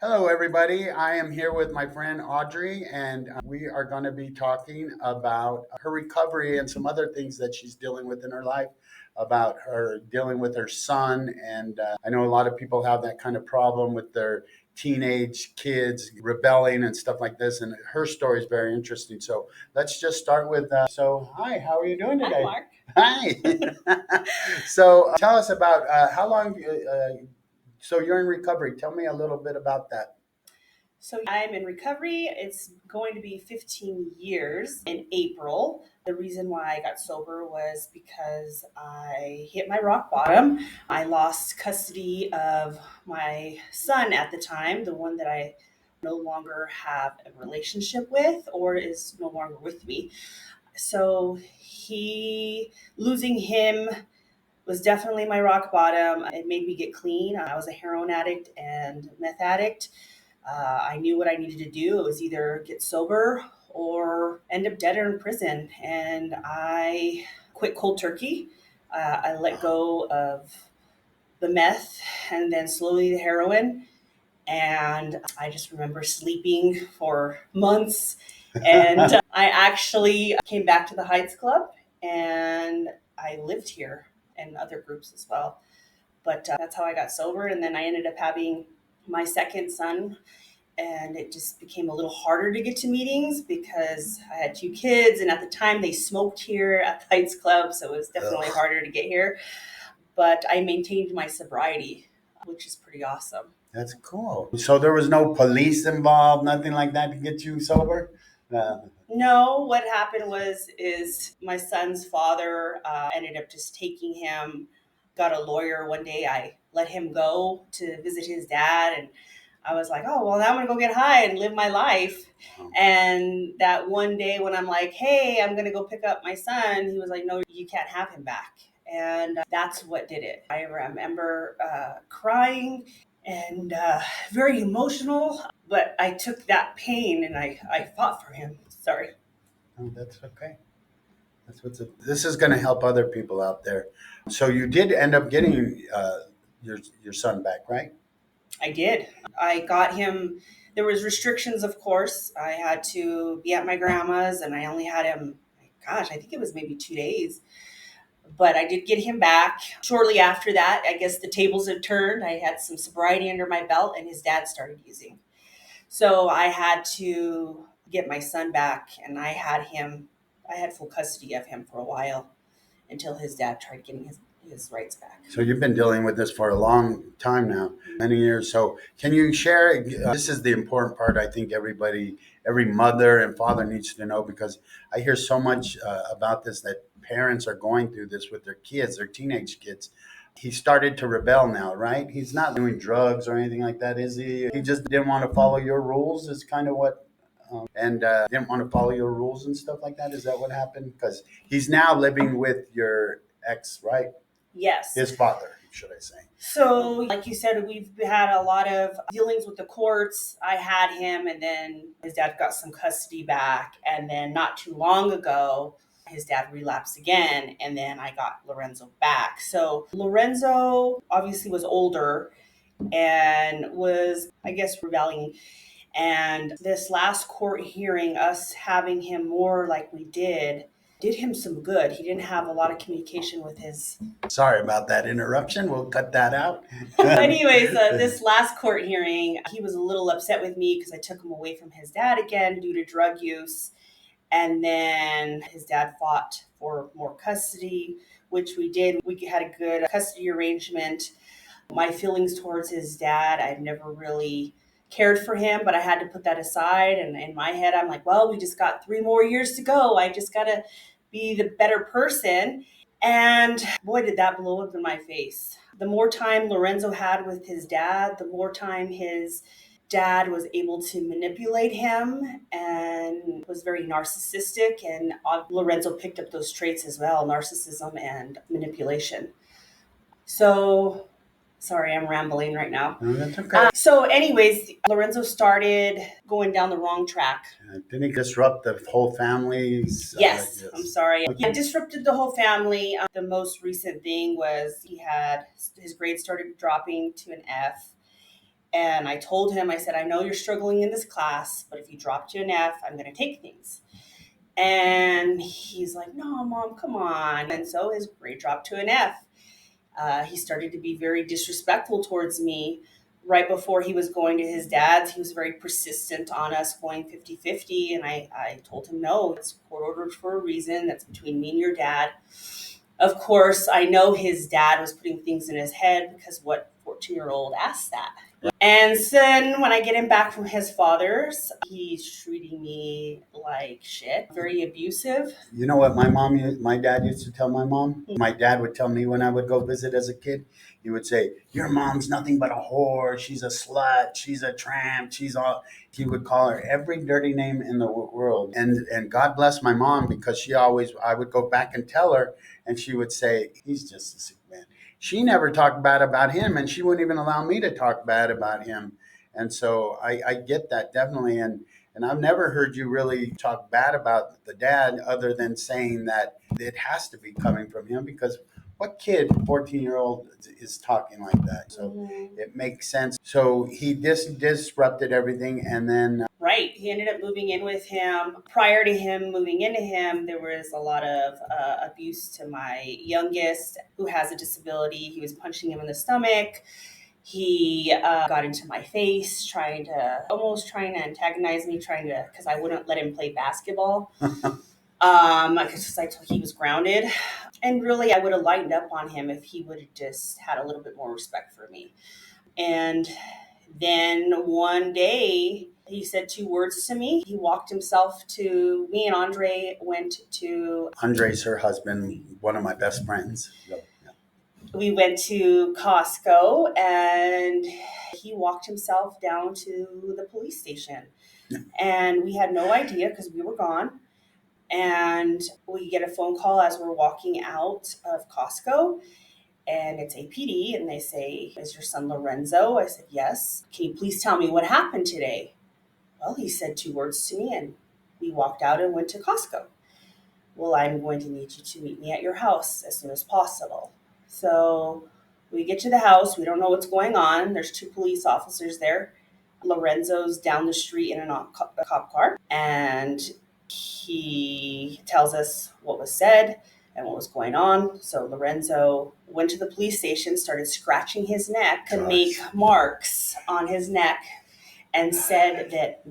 Hello, everybody. I am here with my friend Audrey, and we are going to be talking about her recovery and some other things that she's dealing with in her life, about her dealing with her son. And I know a lot of people have that kind of problem with their teenage kids rebelling and stuff like this. And her story is very interesting. So let's just start with hi, how are you doing Hi, today? Mark. Hi. So tell us about how long. So you're in recovery. Tell me a little bit about that. So I'm in recovery. It's going to be 15 years in April. The reason why I got sober was because I hit my rock bottom. I lost custody of my son at the time, the one that I no longer have a relationship with or is no longer with me. So he losing him was definitely my rock bottom. It made me get clean. I was a heroin addict and meth addict. I knew what I needed to do. It was either get sober or end up dead or in prison. And I quit cold turkey. I let go of the meth and then slowly the heroin. And I just remember sleeping for months. And I actually came back to the Heights Club and I lived here and other groups as well. But that's how I got sober. And then I ended up having my second son, and it just became a little harder to get to meetings because I had two kids, and at the time they smoked here at the Heights Club, so it was definitely Ugh. harder to get here. But I maintained my sobriety, which is pretty awesome. That's cool. So there was no police involved, nothing like that to get you sober? Uh, No, what happened was is my son's father ended up just taking him, got a lawyer one day. I let him go to visit his dad, and I was like, oh, well, now I'm going to go get high and live my life. And that one day when I'm like, hey, I'm going to go pick up my son, he was like, no, you can't have him back. And that's what did it. I remember crying and very emotional, but I took that pain and I fought for him. Sorry. oh, that's okay. This is going to help other people out there. So you did end up getting your son back, right? I did. I got him. There was restrictions, of course. I had to be at my grandma's, and I only had him. Gosh, I think it was maybe 2 days. But I did get him back. Shortly after that, I guess the tables had turned. I had some sobriety under my belt, and his dad started using. So I had to get my son back, and I had him. I had full custody of him for a while until his dad tried getting his rights back. So you've been dealing with this for a long time now, many years. So can you share? This is the important part. I think every mother and father needs to know because I hear so much about this that parents are going through this with their kids, their teenage kids. He started to rebel now, right? He's not doing drugs or anything like that, is he? He just didn't want to follow your rules. Is kind of what. And didn't want to follow your rules and stuff like that. Is that what happened? Because he's now living with your ex, right? Yes. His father, should I say? So, like you said, we've had a lot of dealings with the courts. I had him, and then his dad got some custody back. And then, not too long ago, his dad relapsed again, and then I got Lorenzo back. So, Lorenzo obviously was older and was, I guess, rebelling. And this last court hearing, us having him more like we did him some good. He didn't have a lot of communication with his. Sorry about that interruption. We'll cut that out. Anyways, this last court hearing, he was a little upset with me because I took him away from his dad again due to drug use. And then his dad fought for more custody, which we did. We had a good custody arrangement. My feelings towards his dad, I've never really cared for him, but I had to put that aside. And in my head, I'm like, well, we just got 3 more years to go. I just got to be the better person. And boy, did that blow up in my face. The more time Lorenzo had with his dad, the more time his dad was able to manipulate him and was very narcissistic. And Lorenzo picked up those traits as well, narcissism and manipulation. So sorry, I'm rambling right now. No, that's okay. So, anyways, Lorenzo started going down the wrong track. Didn't he disrupt the whole family's? Yes, I'm Yes. sorry. Okay. He disrupted the whole family. The most recent thing was he had his grades started dropping to an F, And I told him, I said, I know you're struggling in this class, but if you drop to an F, I'm going to take things. And he's like, no, mom, come on. And so his grade dropped to an F. He started to be very disrespectful towards me. Right before he was going to his dad's, he was very persistent on us going 50-50. And I told him, no, it's court ordered for a reason. That's between me and your dad. Of course, I know his dad was putting things in his head because what 14-year-old asked that? And then when I get him back from his father's, he's treating me like shit, very abusive. You know what my dad used to tell my mom? My dad would tell me when I would go visit as a kid. He would say, "Your mom's nothing but a whore. She's a slut. She's a tramp. She's all." He would call her every dirty name in the world. And God bless my mom because she always. I would go back and tell her, and she would say, "He's just a sick man." She never talked bad about him, and she wouldn't even allow me to talk bad about him. And so I get that definitely. And I've never heard you really talk bad about the dad other than saying that it has to be coming from him because what kid, 14-year-old, is talking like that? So it makes sense. So he disrupted everything and then. Right. He ended up moving in with him. Prior to him moving into him, there was a lot of abuse to my youngest who has a disability. He was punching him in the stomach. He got into my face, trying to antagonize me, because I wouldn't let him play basketball. Because he was grounded. And really, I would have lightened up on him if he would have just had a little bit more respect for me. And then one day, he said 2 words to me. He walked himself to me and Andre went to. Andre's her husband, one of my best friends. So, yeah. We went to Costco and he walked himself down to the police station. And we had no idea because we were gone. And we get a phone call as we're walking out of Costco. And it's APD, and they say, "Is your son Lorenzo?" I said, "Yes." "Can you please tell me what happened today?" Well, he said 2 words to me, and we walked out and went to Costco. "Well, I'm going to need you to meet me at your house as soon as possible." So we get to the house. We don't know what's going on. There's 2 police officers there. Lorenzo's down the street in a cop car, and he tells us what was said and what was going on. So Lorenzo went to the police station, started scratching his neck to make marks on his neck, and said that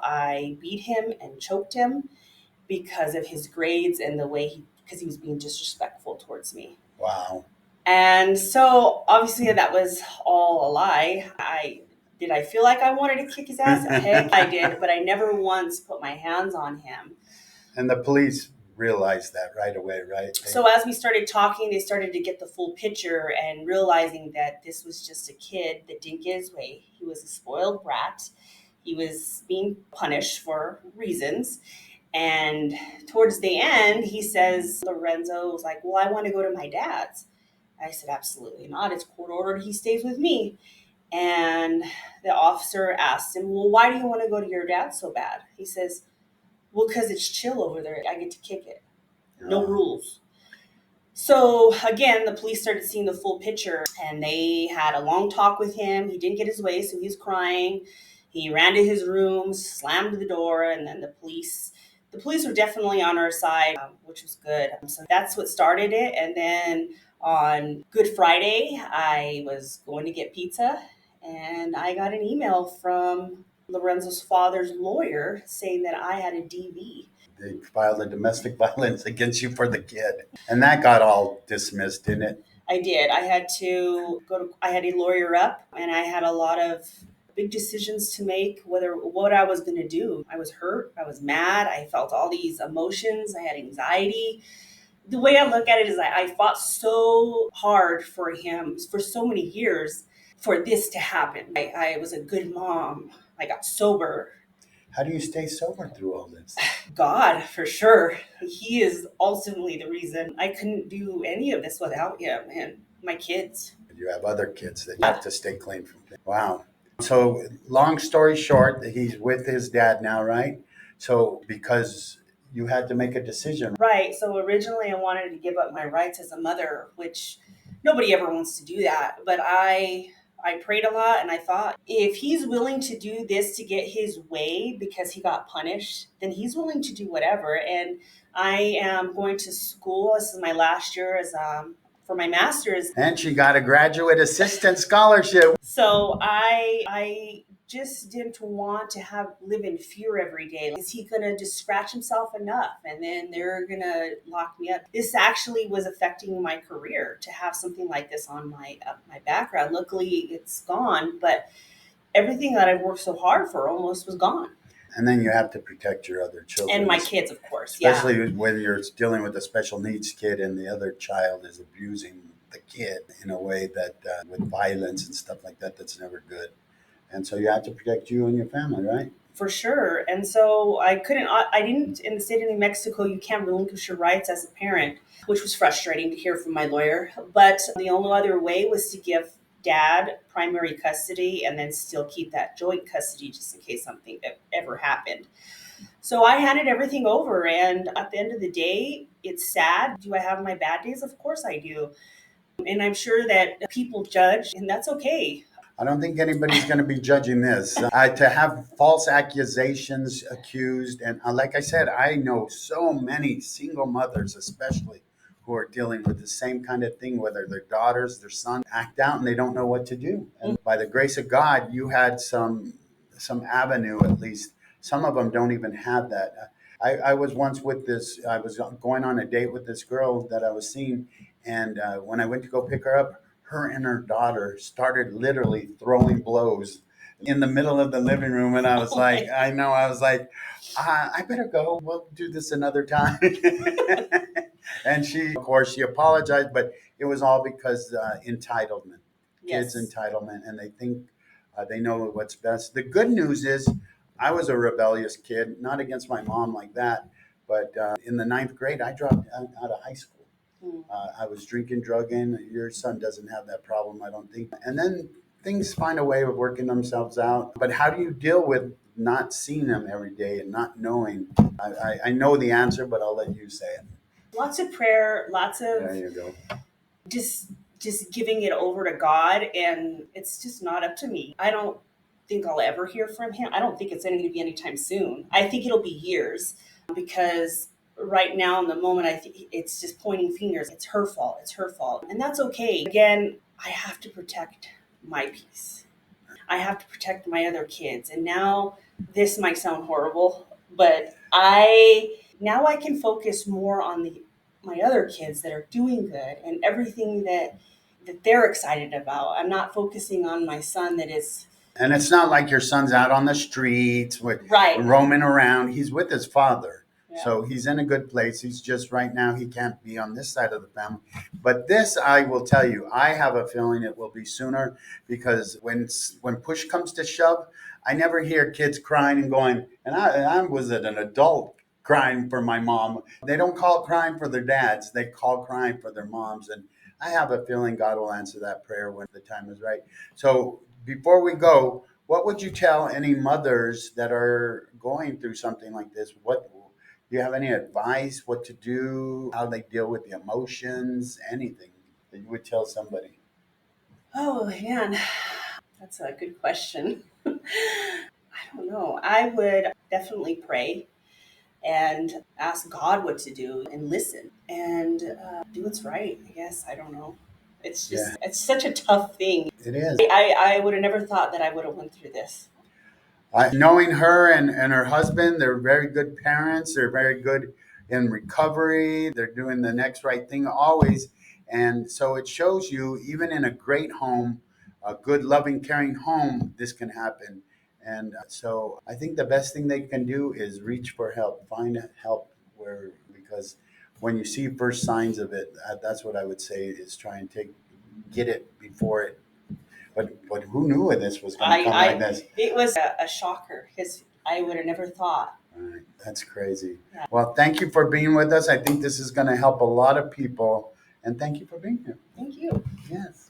I beat him and choked him because of his grades and because he was being disrespectful towards me. Wow. And so obviously that was all a lie. Did I feel like I wanted to kick his ass? Heck, I did, but I never once put my hands on him. And the police realized that right away, right? So as we started talking, they started to get the full picture and realizing that this was just a kid that didn't get his way. He was a spoiled brat. He was being punished for reasons. And towards the end, he says, Lorenzo was like, "Well, I want to go to my dad's." I said, "Absolutely not. It's court ordered. He stays with me." And the officer asked him, "Well, why do you want to go to your dad so bad?" He says, "Well, because it's chill over there. I get to kick it. No rules." So again, the police started seeing the full picture and they had a long talk with him. He didn't get his way, so he's crying. He ran to his room, slammed the door, and then the police were definitely on our side, which was good. So that's what started it. And then on Good Friday, I was going to get pizza and I got an email from Lorenzo's father's lawyer saying that I had a DV. They filed a domestic violence against you for the kid. And that got all dismissed, didn't it? I did. I had a lawyer up and I had a lot of big decisions to make, what I was going to do. I was hurt. I was mad. I felt all these emotions. I had anxiety. The way I look at it is I fought so hard for him for so many years for this to happen. I was a good mom. I got sober. How do you stay sober through all this? God, for sure. He is ultimately the reason. I couldn't do any of this without him and my kids. You have other kids that you have to stay clean from. Wow. So long story short, he's with his dad now, right? So because you had to make a decision. Right. So originally I wanted to give up my rights as a mother, which nobody ever wants to do that. But I I prayed a lot, and I thought, if he's willing to do this to get his way because he got punished, then he's willing to do whatever. And I am going to school. This is my last year as for my master's. And she got a graduate assistant scholarship. So I just didn't want to have live in fear every day. Is he gonna just scratch himself enough, and then they're gonna lock me up? This actually was affecting my career to have something like this on my background. Luckily, it's gone, but everything that I've worked so hard for almost was gone. And then you have to protect your other children. And my kids, of course. Especially Yeah. when you're dealing with a special needs kid and the other child is abusing the kid in a way that with violence and stuff like that, that's never good. And so you have to protect you and your family, right? For sure. And so I didn't, in the state of New Mexico, you can't relinquish your rights as a parent, which was frustrating to hear from my lawyer. But the only other way was to give dad primary custody and then still keep that joint custody just in case something ever happened. So I handed everything over. And at the end of the day, it's sad. Do I have my bad days? Of course I do. And I'm sure that people judge, and that's okay. I don't think anybody's going to be judging this. To have false accusations accused, and like I said, I know so many single mothers, especially, who are dealing with the same kind of thing, whether their daughters, their sons act out and they don't know what to do. And by the grace of God, you had some avenue at least. Some of them don't even have that. I was once with this. I was going on a date with this girl that I was seeing, and when I went to go pick her up, her and her daughter started literally throwing blows in the middle of the living room. And I was like, I know, I was like, I better go. We'll do this another time. And she, of course, she apologized, but it was all because entitlement, Yes. kids' entitlement, and they think they know what's best. The good news is I was a rebellious kid, not against my mom like that, but in the ninth grade, I dropped out of high school. I was drinking, drugging. Your son doesn't have that problem, I don't think. And then things find a way of working themselves out. But how do you deal with not seeing them every day and not knowing? I know the answer, but I'll let you say it. Lots of prayer, lots There of you go. just just giving it over to God, and it's just not up to me. I don't think I'll ever hear from him. I don't think it's going to be anytime soon. I think it'll be years because right now in the moment I think it's just pointing fingers. It's her fault. It's her fault. And that's okay. Again, I have to protect my peace. I have to protect my other kids. And now this might sound horrible, but I can focus more on the my other kids that are doing good and everything that they're excited about. I'm not focusing on my son that is And it's not like your son's out on the streets right. roaming around. He's with his father. Yeah. So he's in a good place. He's just right now, he can't be on this side of the family. But this, I will tell you, I have a feeling it will be sooner because when push comes to shove, I never hear kids crying and going, and I was an adult crying for my mom. They don't call crying for their dads, they call crying for their moms. And I have a feeling God will answer that prayer when the time is right. So before we go, what would you tell any mothers that are going through something like this? What do you have any advice? What to do? How they deal with the emotions? Anything that you would tell somebody? Oh man, that's a good question. I don't know. I would definitely pray and ask God what to do and listen and do what's right. I guess I don't know. It's Yeah, just it's such a tough thing. it is. I would have never thought that I would have went through this. Knowing her and her husband, they're very good parents. They're very good in recovery. They're doing the next right thing always. And so it shows you, even in a great home, a good, loving, caring home, this can happen. And so I think the best thing they can do is reach for help, find help because when you see first signs of it, that's what I would say is try and get it before it. But who knew this was going to come like this? It was a shocker because I would have never thought. All right, that's crazy. Yeah. Well, thank you for being with us. I think this is going to help a lot of people. And thank you for being here. Thank you. Yes.